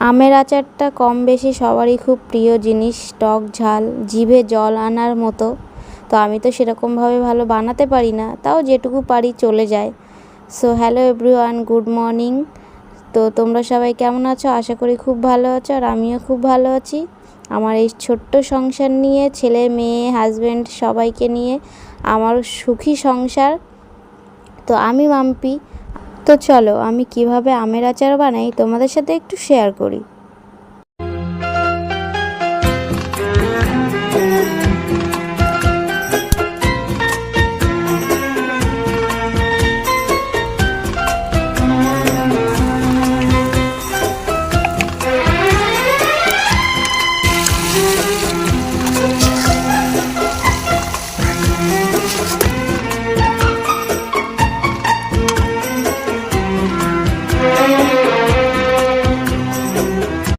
আমের আচারটা কম বেশি সবারই খুব প্রিয় জিনিস, টক ঝাল জিভে জল আনার মতো। তো আমি তো সেরকমভাবে ভালো বানাতে পারি না, তাও যেটুকু পারি চলে যায়। So hello everyone, good morning. তো তোমরা সবাই কেমন আছো? আশা করি খুব ভালো আছো, আর আমিও খুব ভালো আছি। আমার এই ছোট্ট সংসার নিয়ে, ছেলে মেয়ে হাজব্যান্ড সবাইকে নিয়ে আমার সুখী সংসার। তো আমি মাম্পি। তো চলো আমি কিভাবে আমের আচার বানাই তোমাদের সাথে একটু শেয়ার করি।